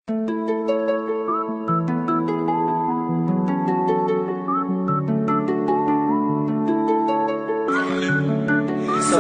Sa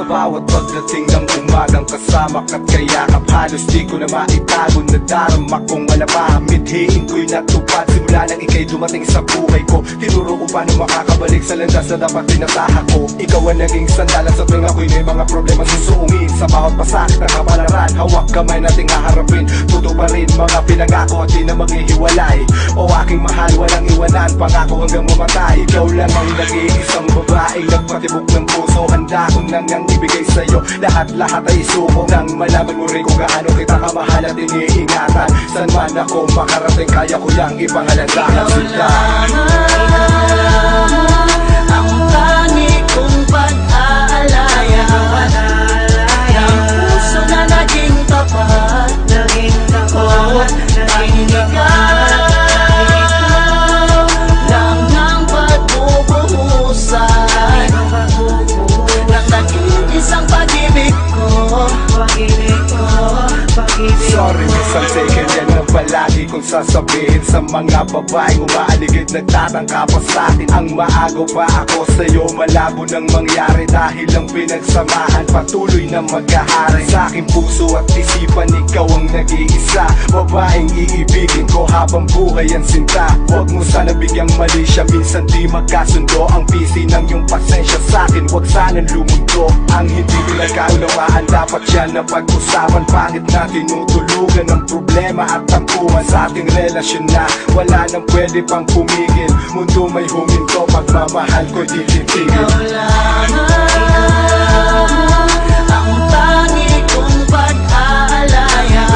bawat pagdating ng umagang kasama ka't kayakap, halos di ko na maitago na darama kong malaba. Mithiin ko'y natupad simula nang ika'y dumating sa buhay ko. Tinuro ko paano makakabalik sa landas na dapat tinataha ko. Ikaw ang naging sandalan sa tuwing ako'y may mga problema susuungin. Sa bawat pasakit na kapalaran, hawak kamay nating haharapin. Tuto pa rin mga pinangako at di na maghihiwalay. O aking mahal, walang iwanan, pangako hanggang mamatay. Ikaw lang ang nag-iisang babaeng nagpatibok ng puso. Handa ko nang ibigay sa'yo lahat-lahat ay suko. Nang malaman mo rin kung gaano kita kamahal at iniingatan. San man ako makarating, kaya ko yang ipangalandahan sila. Ang tangi kong pag-aalaya ng puso na naging tapat. Tanging ikaw lang ang pagbubuhusan ng nag-iisang pag-ibig ko. Sorry miss, I'm taking yan na palagi kong sasabihin sa mga babaeng umaaligid, nagtatangka pa sa'tin. Ang maagaw pa ako sa'yo, malabo nang mangyari dahil ang pinagsamahan patuloy na maghahari. Sa aking puso at isipan, ikaw ang nag-iisa, babaeng iibigin ko habang buhay ang sinta. Huwag mo sana bigyang mali siya, minsan di magkasundo ang pisi ng iyong pasensya sa'kin. Huwag sanang lumundo ang hindi pinagkaunawaan, dapat yan na pag-usapan. Pangit na tinutulugan ng problema at tampuhan sa ating relasyon na wala nang pwede pang pumigil. Mundo may huminto, pagmamahal ko'y di titigil. Ikaw lang ang tangi kong pag-aalaya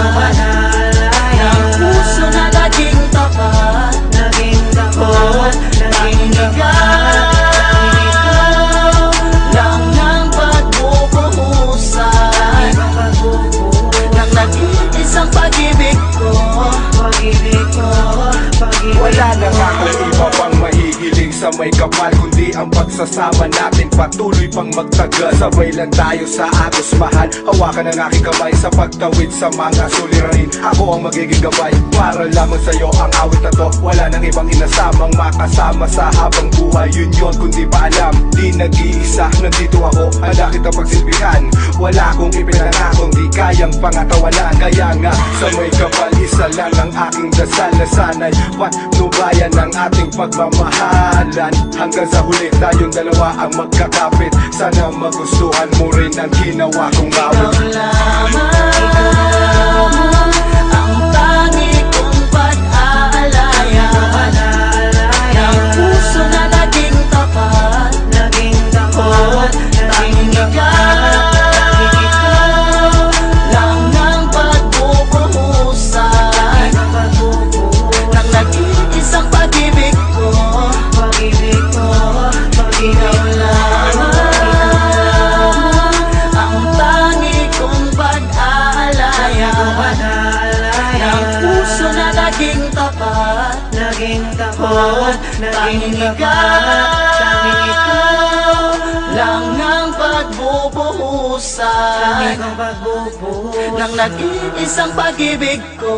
ng puso na naging tapat. Tanging ikaw lang ang pagbubuhusan ng nag-iisang pag-ibig ko. Wala na nga kung iba pang mahihiling sa may kapal, kundi ang pagsasama natin patuloy pang magtagal. Sabay lang tayo sa agos mahal, hawakan ang aking kamay sa pagtawid sa mga suliranin. Ako ang magiging gabay para lamang sa'yo ang awit na to. Wala nang ibang inasamang makasama sa habang buhay. Yun kundi pa alam, di nag-iisa, nandito ako, handa kita pagsilbihan. Wala akong ipinangakong di kayang pangatawanan. Kaya nga sa may kapal, isa lang ang aking dasal na sana'y patnubayan ng ating pagmamahalan. Hanggang sa huli tayong dalawa ang magkakapit. Sana magustuhan mo rin ang ginawa kong awit. Ikaw lang ang tangi kong pag-aalaya ng puso na naging tapat. Tanging ikaw lang ang pagbubuhusan ng nag-iisang pag-ibig ko. Ikaw lang ang tangi kong pag-aalaya ng puso na naging tapat. Tanging ikaw lang ang pagbubuhusan ng nag-iisang pag-ibig ko.